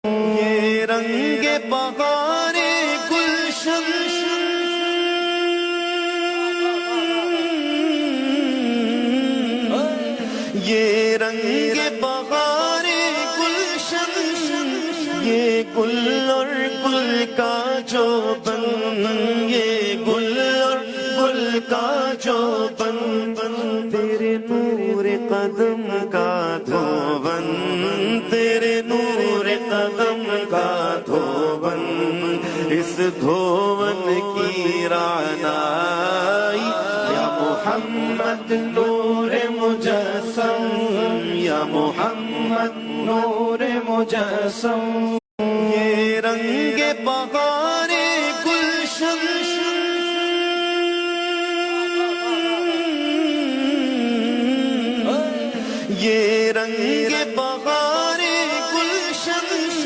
یہ رنگ بہار گلشن یہ رنگ بہار گلشن یہ گل اور گل کا جو بن یہ گل اور گل کا جو بن تیرے نور قدم کا دھون تیرے نور قدم کا دھون اس دھون کی رعنائی یا محمد نور مجسم یا محمد نور مجسم یہ رنگ بہار